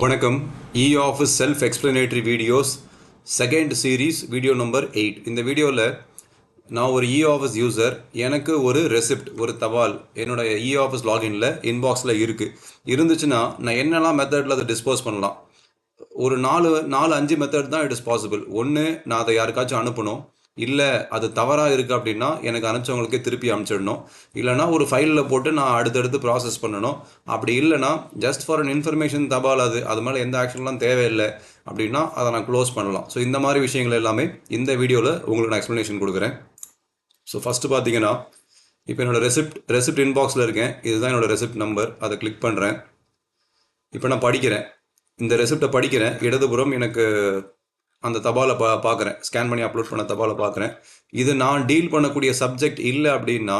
வணக்கம். e-office self explanatory videos second series video number 8. இந்த வீடியோவில் நான் ஒரு e-office யூசர், எனக்கு ஒரு ரெசிப்ட், ஒரு தபால் என்னோட e-office லாகின்ல இன்பாக்ஸில் இருந்துச்சுன்னா நான் என்னெல்லாம் மெத்தடில் அதை டிஸ்போஸ் பண்ணலாம். ஒரு 4-5 மெத்தட் தான் இட் இஸ் பாசிபிள். ஒன்று, நான் அதை யாருக்காச்சும் அனுப்பணும். இல்லை அது தவறாக இருக்குது அப்படின்னா எனக்கு அனுப்பிச்சவங்களுக்கே திருப்பி அனுப்பிச்சிடணும். இல்லைனா ஒரு ஃபைலில் போட்டு நான் அடுத்தடுத்து ப்ராசஸ் பண்ணணும். அப்படி இல்லைனா ஜஸ்ட் ஃபார் அன் இன்ஃபர்மேஷன் தபால், அது மேலே எந்த ஆக்ஷன்லாம் தேவையில்லை அப்படின்னா அதை நான் க்ளோஸ் பண்ணலாம். ஸோ இந்த மாதிரி விஷயங்கள் எல்லாமே இந்த வீடியோவில் உங்களுக்கு நான் எக்ஸ்ப்ளனேஷன் கொடுக்குறேன். ஸோ ஃபஸ்ட்டு பார்த்தீங்கன்னா, இப்போ என்னோடய ரெசிப்ட் இன்பாக்ஸில் இருக்கேன். இதுதான் என்னோடய ரெசிப்ட் நம்பர். அதை கிளிக் பண்ணுறேன். இப்போ நான் படிக்கிறேன். இந்த ரெசிப்டை படிக்கிறேன். இடதுபுறம் எனக்கு அந்த தபாலை பார்க்குறேன். ஸ்கேன் பண்ணி அப்லோட் பண்ண தபாலை பார்க்குறேன். இது நான் டீல் பண்ணக்கூடிய சப்ஜெக்ட் இல்லை அப்படின்னா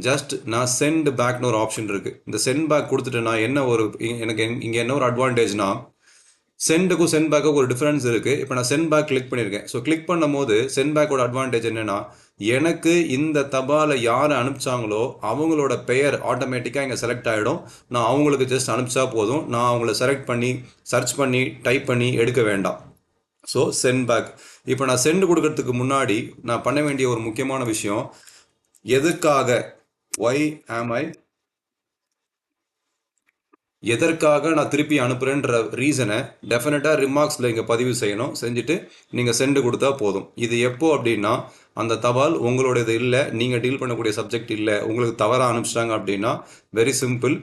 ஜஸ்ட் நான் சென்ட் பேக்னு ஒரு ஆப்ஷன் இருக்குது. இந்த சென்ட் பேக் கொடுத்துட்டு நான் எனக்கு இங்கே என்ன ஒரு அட்வான்டேஜ்னா, சென்டுக்கும் சென்ட் பேக்குக்கும் ஒரு டிஃப்ரென்ஸ் இருக்குது. இப்போ நான் சென்ட் பேக் கிளிக் பண்ணியிருக்கேன். ஸோ கிளிக் பண்ணும் போது சென்ட் பேக்கோட அட்வான்டேஜ் என்னென்னா, எனக்கு இந்த தபாலை யார் அனுப்பிச்சாங்களோ அவங்களோட பெயர் ஆட்டோமேட்டிக்காக இங்கே செலக்ட் ஆகிடும். நான் அவங்களுக்கு ஜஸ்ட் அனுப்பிச்சா போதும். நான் அவங்கள செலக்ட் பண்ணி சர்ச் பண்ணி டைப் பண்ணி எடுக்க வேண்டாம். So send back. இப்போ நான் சென்ட் கொடுக்கறதுக்கு முன்னாடி நான் பண்ண வேண்டிய ஒரு முக்கியமான விஷயம், எதற்காக நான் திருப்பி அனுப்புகிறேன்ற ரீசனை டெஃபினட்டாக ரிமார்க்ஸில் இங்கே பதிவு செய்யணும். செஞ்சுட்டு நீங்கள் சென்ட் கொடுத்தா போதும். இது எப்போ அப்படின்னா, அந்த தபால் உங்களோடது இல்லை, நீங்கள் டீல் பண்ணக்கூடிய சப்ஜெக்ட் இல்லை, உங்களுக்கு தவறாக அனுப்பிச்சிட்டாங்க அப்படின்னா வெரி சிம்பிள்.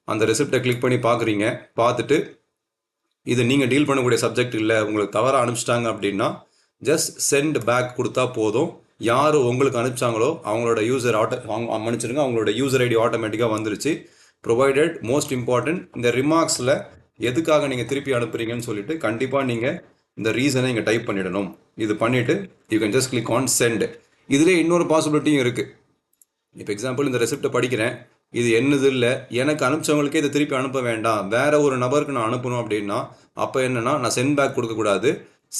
அந்த ரெசிப்டை கிளிக் பண்ணி பார்க்குறீங்க. பார்த்துட்டு இது நீங்கள் டீல் பண்ணக்கூடிய சப்ஜெக்ட் இல்லை, உங்களுக்கு தவறாக அனுப்பிச்சிட்டாங்க அப்படின்னா ஜஸ்ட் சென்ட் பேக் கொடுத்தா போதும். யார் உங்களுக்கு அனுப்பிச்சாங்களோ அவங்களோட மன்னிச்சிருங்க, அவங்களோட யூசர் ஐடி ஆட்டோமேட்டிக்காக வந்துருச்சு. ப்ரொவைடட் மோஸ்ட் இம்பார்ட்டன்ட், இந்த ரிமார்க்ஸில் எதுக்காக நீங்கள் திருப்பி அனுப்புறீங்கன்னு சொல்லிட்டு கண்டிப்பாக நீங்கள் இந்த ரீசனை இங்கே டைப் பண்ணிடணும். இது பண்ணிவிட்டு you can just click on send. இதிலே இன்னொரு பாசிபிலிட்டியும் இருக்குது. இப்போ எக்ஸாம்பிள், இந்த ரெசிப்டை படிக்கிறேன். இது என்னது இல்லை, எனக்கு அனுப்பிச்சவங்களுக்கே இதை திருப்பி அனுப்ப வேண்டாம், வேறு ஒரு நபருக்கு நான் அனுப்பணும் அப்படின்னா அப்போ என்னென்னா, நான் சென்ட் பேக் கொடுக்கக்கூடாது.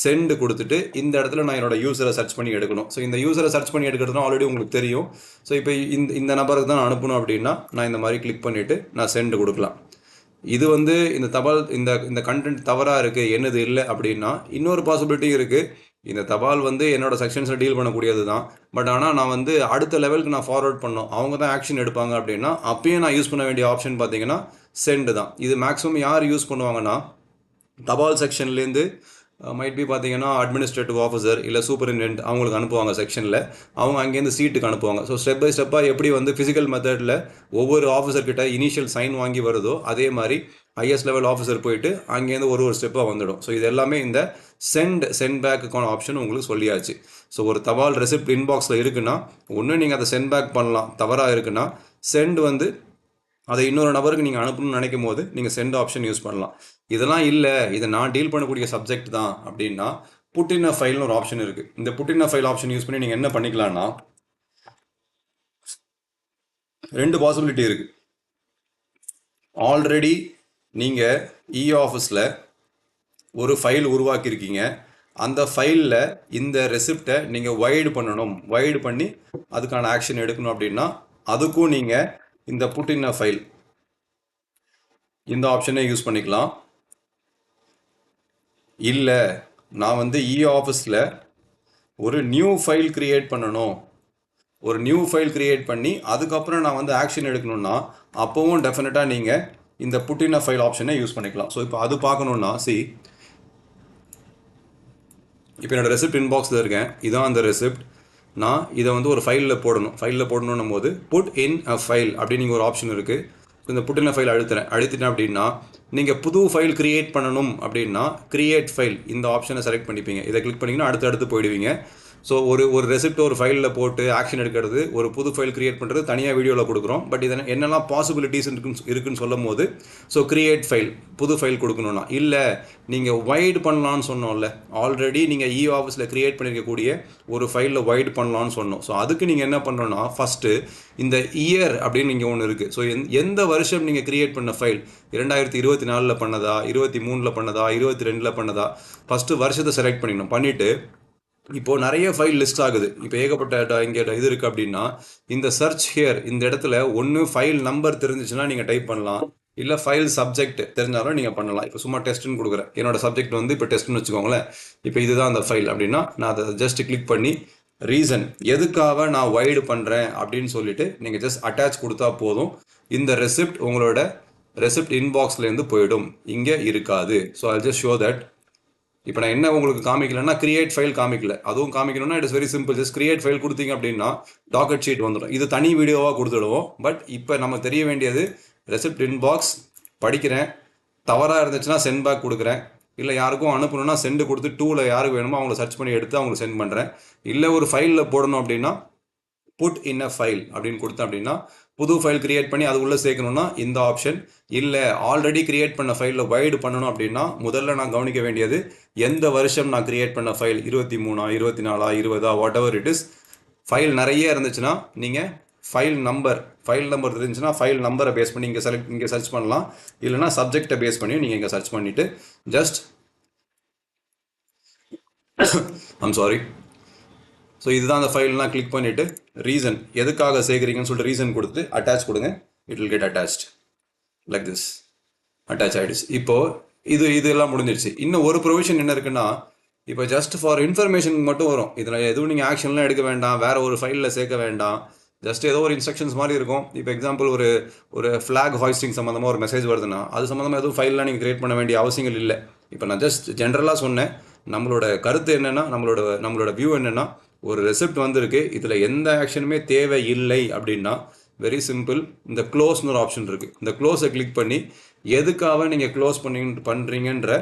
சென்ட் கொடுத்துட்டு இந்த இடத்துல நான் என்னோட யூசரை சர்ச் பண்ணி எடுக்கணும். ஸோ இந்த யூசரை சர்ச் பண்ணி எடுக்கிறதுனா ஆல்ரெடி உங்களுக்கு தெரியும். ஸோ இப்போ இந்த நபருக்கு தான் நான் அனுப்பணும் அப்படின்னா நான் இந்த மாதிரி கிளிக் பண்ணிவிட்டு நான் சென்ட் கொடுக்கலாம். இது இந்த தபால் இந்த கண்டென்ட் தவறாக இருக்குது, என்னது இல்லை அப்படின்னா இன்னொரு பாசிபிலிட்டியும் இருக்குது. இந்த தபால் என்னோட செக்ஷன்ஸில் டீல் பண்ணக்கூடியது தான். பட் ஆனால் நான் அடுத்த லெவலுக்கு நான் ஃபார்வர்ட் பண்ணோம், அவங்க தான் ஆக்ஷன் எடுப்பாங்க அப்படின்னா அப்பயும் நான் யூஸ் பண்ண வேண்டிய ஆப்ஷன் பார்த்தீங்கன்னா சென்ட் தான். இது மேக்ஸிமம் யார் யூஸ் பண்ணுவாங்கன்னா, தபால் செக்ஷன்லேருந்து மைட் பி பார்த்தீங்கன்னா அட்மினிஸ்ட்ரேட்டிவ் ஆஃபீஸர் இல்லை சூப்பரிண்டென்ட் அவங்களுக்கு அனுப்புவாங்க செக்ஷனில். அவங்க அங்கேருந்து சீட்டுக்கு அனுப்புவாங்க. ஸோ ஸ்டெப் பை ஸ்டெப்பாக எப்படி ஃபிசிக்கல் மெத்தடில் ஒவ்வொரு ஆஃபீஸர்கிட்ட இனிஷியல் சைன் வாங்கி வருதோ அதே மாதிரி ஹையஸ்ட் லெவல் ஆஃபீஸர் போயிட்டு அங்கேருந்து ஒரு ஸ்டெப்பாக வந்துடும். ஸோ இது எல்லாமே இந்த சென்ட் பேக்குக்கான ஆப்ஷன் உங்களுக்கு சொல்லியாச்சு. ஸோ ஒரு தபால் ரெசிப்ட் இன்பாக்ஸில் இருக்குன்னா ஒன்று நீங்கள் அதை சென்ட் பேக் பண்ணலாம். தவறாக இருக்குன்னா சென்ட் அதை இன்னொரு நபருக்கு நீங்கள் அனுப்பணும்னு நினைக்கும் போது நீங்கள் சென்ட் ஆப்ஷன் யூஸ் பண்ணலாம். இதெல்லாம் இல்லை, இதை நான் டீல் பண்ணக்கூடிய சப்ஜெக்ட் தான் அப்படின்னா புட் இன் அ ஃபைல்னு ஒரு ஆப்ஷன் இருக்குது. இந்த put in a file option use பண்ணி நீங்கள் என்ன பண்ணிக்கலாம்னா, 2 பாசிபிலிட்டி இருக்குது. ஆல்ரெடி நீங்கள் e-officeல ஒரு ஃபைல் உருவாக்கியிருக்கீங்க. அந்த ஃபைலில் இந்த ரெசிப்டை நீங்கள் வைடு பண்ணணும். வைடு பண்ணி அதுக்கான ஆக்ஷன் எடுக்கணும் அப்படின்னா அதுக்கும் நீங்கள் இந்த புட் இன் அ ஃபைல் இந்த ஆப்ஷனை யூஸ் பண்ணிக்கலாம். இல்லை, நான் e-officeல ஒரு நியூ ஃபைல் கிரியேட் பண்ணணும், ஒரு நியூ ஃபைல் கிரியேட் பண்ணி அதுக்கப்புறம் நான் ஆக்ஷன் எடுக்கணும்னா அப்போவும் டெஃபினட்டாக நீங்கள் இந்த புட் இன் அ ஃபைல் ஆப்ஷனை யூஸ் பண்ணிக்கலாம். ஸோ இப்போ அது பார்க்கணுன்னா இப்போ என்னோடய ரெசிப்ட் இன்பாக்ஸில் இருக்கேன். இதான் அந்த ரெசிப்ட். நான் இதை ஒரு ஃபைலில் போடணும் போது புட் இன் அ ஃபைல் அப்படின்னு நீங்கள் ஒரு ஆப்ஷன் இருக்குது. இந்த புட் இன் அ ஃபைல் அழுத்திட்டேன் அப்படின்னா நீங்கள் புது ஃபைல் கிரியேட் பண்ணணும் அப்படின்னா கிரியேட் ஃபைல் இந்த ஆப்ஷனை செலக்ட் பண்ணிப்பீங்க. இதை கிளிக் பண்ணிங்கன்னா அடுத்து போயிடுவீங்க. ஸோ ஒரு ரெசிப்ட் ஒரு ஃபைலில் போட்டு ஆக்ஷன் எடுக்கிறது, ஒரு புது ஃபைல் கிரியேட் பண்ணுறது தனியாக வீடியோவில் கொடுக்குறோம். பட் இதை என்னெல்லாம் பாசிபிலிட்டிஸ் இருக்குன்னு சொல்லும் போது ஸோ கிரியேட் ஃபைல் புது ஃபைல் கொடுக்கணும்னா, இல்லை நீங்கள் வைடு பண்ணலான்னு சொன்னோம்ல, ஆல்ரெடி நீங்கள் e-officeல கிரியேட் பண்ணியிருக்கக்கூடிய ஒரு ஃபைலில் வைடு பண்ணலான்னு சொன்னோம். ஸோ அதுக்கு நீங்கள் என்ன பண்ணணும்னா ஃபஸ்ட்டு இந்த இயர் அப்படின்னு நீங்கள் ஒன்று இருக்குது. ஸோ எந்த வருஷம் நீங்கள் கிரியேட் பண்ண ஃபைல், 2024 பண்ணதா, 23 பண்ணதா, 22 பண்ணதா, ஃபஸ்ட்டு வருஷத்தை செலக்ட் பண்ணிடணும். பண்ணிவிட்டு இப்போது நிறைய ஃபைல் லிஸ்ட் ஆகுது. இப்போ ஏகப்பட்ட இங்கே இது இருக்குது அப்படின்னா இந்த சர்ச் ஹியர் இந்த இடத்துல ஒன்று ஃபைல் நம்பர் தெரிஞ்சிச்சுன்னா நீங்கள் டைப் பண்ணலாம், இல்லை ஃபைல் சப்ஜெக்ட் தெரிஞ்சாலும் நீங்கள் பண்ணலாம். இப்போ சும்மா டெஸ்ட்டுன்னு கொடுக்குறேன், என்னோட சப்ஜெக்ட் வந்து இப்போ டெஸ்ட்னு வச்சுக்கோங்களேன். இப்போ இதுதான் அந்த ஃபைல் அப்படின்னா நான் அதை ஜஸ்ட் கிளிக் பண்ணி ரீசன் எதுக்காக நான் வைடு பண்ணுறேன் அப்படின்னு சொல்லிட்டு நீங்கள் ஜஸ்ட் அட்டாச் கொடுத்தா போதும். இந்த ரெசிப்ட் உங்களோட ரெசிப்ட் இன்பாக்ஸ்லேருந்து போயிடும், இங்கே இருக்காது. So I just show that. இப்போ நான் என்ன உங்களுக்கு காமிக்கலன்னா கிரியேட் ஃபைல் காமிக்கல, அதுவும் காமிக்கணும்னா it is very simple. Just create file கொடுத்தீங்க அப்படின்னா டாக்கெட் ஷீட் வந்துடும். இது தனி வீடியோவாக கொடுத்துடுவோம். பட் இப்போ நம்ம தெரிய வேண்டியது ரெசிப்ட் இன்பாக்ஸ் படிக்கிறேன், தவறாக இருந்துச்சுன்னா சென்ட் பேக் கொடுக்குறேன், இல்லை யாருக்கும் அனுப்பணும்னா சென்ட் கொடுத்து டூவில் யாருக்கு வேணுமோ அவங்கள சர்ச் பண்ணி எடுத்து அவங்களுக்கு சென்ட் பண்ணுறேன். இல்லை ஒரு ஃபைலில் போடணும் அப்படின்னா புட் இன் அ ஃபைல் அப்படின்னு கொடுத்தேன் அப்படின்னா புது ஃபைல் கிரியேட் பண்ணி அது உள்ளே சேர்க்கணும்னா இந்த ஆப்ஷன். இல்லை ஆல்ரெடி கிரியேட் பண்ண ஃபைலில் வைடு பண்ணணும் அப்படின்னா முதல்ல நான் கவனிக்க வேண்டியது எந்த வருஷம் நான் கிரியேட் பண்ண file, 23 24 20 what ever it is. File நிறைய இருந்துச்சுன்னா நீங்கள் ஃபைல் நம்பர் இருந்துச்சுன்னா ஃபைல் நம்பரை பேஸ் பண்ணி இங்கே சர்ச் பண்ணலாம். இல்லைனா சப்ஜெக்டை பேஸ் பண்ணி நீங்கள் இங்கே சர்ச் பண்ணிவிட்டு ஜஸ்ட் ஐம் சாரி. ஸோ இதுதான் அந்த ஃபைல்லாம் கிளிக் பண்ணிவிட்டு ரீசன் எதுக்காக சேர்க்குறீங்கன்னு சொல்லிட்டு ரீசன் கொடுத்து அட்டாச் கொடுங்க. It will get attached like this. Attach ஆகிடுச்சு. இப்போது இதெல்லாம் முடிஞ்சிடுச்சு. இன்னும் ஒரு ப்ரொவிஷன் என்ன இருக்குன்னா, இப்போ ஜஸ்ட் ஃபார் இன்ஃபர்மேஷன் மட்டும் வரும். இதில் எதுவும் நீங்கள் ஆக்ஷன்லாம் எடுக்க வேண்டாம், வேறு ஒரு ஃபைலில் சேர்க்க வேண்டாம். ஜஸ்ட் ஏதோ ஒரு இன்ஸ்ட்ரக்ஷன்ஸ் மாதிரி இருக்கும். இப்போ எக்ஸாம்பிள் ஒரு ஃப்ளாக் ஹாய்ஸ்டிங் சம்மந்தமாக ஒரு மெசேஜ் வருதுன்னா அது சம்மந்தமாக எதுவும் ஃபைல்லாம் நீங்கள் கிரியேட் பண்ண வேண்டிய அவசியங்கள் இல்லை. இப்போ நான் ஜஸ்ட் ஜென்ரலாக சொன்னேன். நம்மளோட கருத்து என்னென்னா, நம்மளோட வியூ என்னென்னா, ஒரு ரெசிப்ட் வந்திருக்கு, இதில் எந்த ஆக்ஷனுமே தேவை இல்லை அப்படின்னா வெரி சிம்பிள். இந்த க்ளோஸ்னு ஒரு ஆப்ஷன் இருக்குது. இந்த க்ளோஸை கிளிக் பண்ணி எதுக்காக நீங்கள் க்ளோஸ் பண்ணுறீங்கன்ற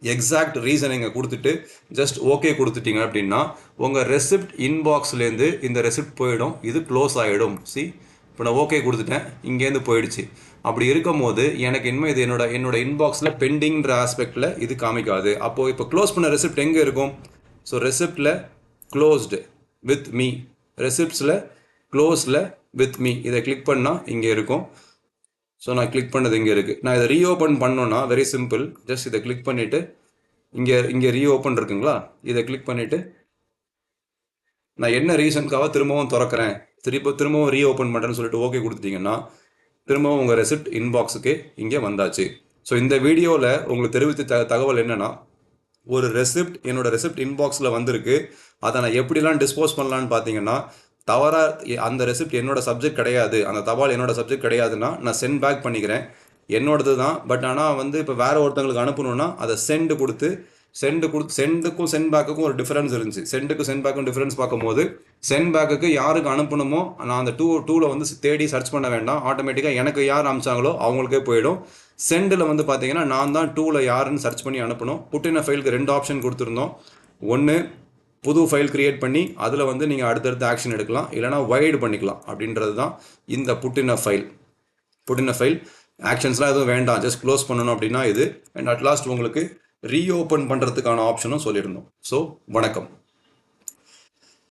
எக்ஸாக்ட் ரீசன் இங்கே கொடுத்துட்டு ஜஸ்ட் ஓகே கொடுத்துட்டீங்க அப்படின்னா உங்கள் ரெசிப்ட் இன்பாக்ஸ்லேருந்து இந்த ரெசிப்ட் போயிடும், இது க்ளோஸ் ஆகிடும். சி, இப்போ நான் ஓகே கொடுத்துட்டேன், இங்கேருந்து போயிடுச்சு. அப்படி இருக்கும் போது எனக்கு இனிமேல் இது என்னோட இன்பாக்ஸில் பெண்டிங்கிற ஆஸ்பெக்டில் இது காமிக்காது. அப்போது இப்போ க்ளோஸ் பண்ண ரெசிப்ட் எங்கே இருக்கும்? ஸோ ரெசிப்டில் க்ளோஸ்டு வித் மீ, ரெசிப்ட்ஸில் க்ளோஸில் வித் மீ இதை கிளிக் பண்ணால் இங்கே இருக்கும். ஸோ நான் கிளிக் பண்ணது இங்கே இருக்குது. நான் இதை ரீஓப்பன் பண்ணோன்னா வெரி சிம்பிள். ஜஸ்ட் இதை கிளிக் பண்ணிவிட்டு இங்கே ரீஓப்பன் இருக்குங்களா, இதை கிளிக் பண்ணிவிட்டு நான் என்ன ரீசனுக்காக திரும்பவும் திறக்கிறேன், திரும்பவும் ரீஓப்பன் பண்ணுறேன்னு சொல்லிட்டு ஓகே கொடுத்துட்டிங்கன்னா திரும்பவும் உங்கள் ரெசிப்ட் இன்பாக்ஸுக்கு இங்கே வந்தாச்சு. ஸோ இந்த வீடியோவில் உங்களுக்கு தெரிவித்த தகவல் என்னென்னா, ஒரு ரெசிப்ட் என்னோடய ரெசிப்ட் இன்பாக்ஸில் வந்திருக்கு. அதை நான் எப்படிலாம் டிஸ்போஸ் பண்ணலான்னு பார்த்தீங்கன்னா, தவறாக அந்த ரெசிப்ட் என்னோட சப்ஜெக்ட் கிடையாது, அந்த தபால் என்னோட சப்ஜெக்ட் கிடையாதுன்னா நான் சென்ட் பேக் பண்ணிக்கிறேன், என்னோடது தான். பட் ஆனால் வந்து இப்போ வேறு ஒருத்தங்களுக்கு அனுப்பணுன்னா அதை சென்டுக்கும் சென்ட் பேக்குக்கும் ஒரு டிஃப்ரென்ஸ் இருந்துச்சு. சென்டுக்கும் சென்ட் பேக்கும் டிஃப்ரென்ஸ் பார்க்கும்போது சென்ட் பேக்குக்கு யாருக்கு அனுப்பணுமோ நான் அந்த டூவில் வந்து தேடி சர்ச் பண்ண வேண்டாம், ஆட்டோமேட்டிக்காக எனக்கு யார் அனுப்பிச்சாங்களோ அவங்களுக்கே போயிடும். சென்டில் வந்து பார்த்தீங்கன்னா நான் தான் டூவில் யாருன்னு சர்ச் பண்ணி அனுப்பணும். புட்டின ஃபைலுக்கு 2 ஆப்ஷன் கொடுத்துருந்தோம். ஒன்று புது ஃபைல் கிரியேட் பண்ணி அதில் வந்து நீங்கள் அடுத்தடுத்து ஆக்ஷன் எடுக்கலாம், இல்லைனா வைடு பண்ணிக்கலாம். அப்படின்றது தான் இந்த புட்டின ஃபைல். ஆக்ஷன்ஸ்லாம் எதுவும் வேண்டாம், ஜஸ்ட் க்ளோஸ் பண்ணணும் அப்படின்னா இது. அண்ட் அட்லாஸ்ட் உங்களுக்கு ரீஓப்பன் பண்ணுறதுக்கான ஆப்ஷனும் சொல்லியிருந்தோம். ஸோ வணக்கம்.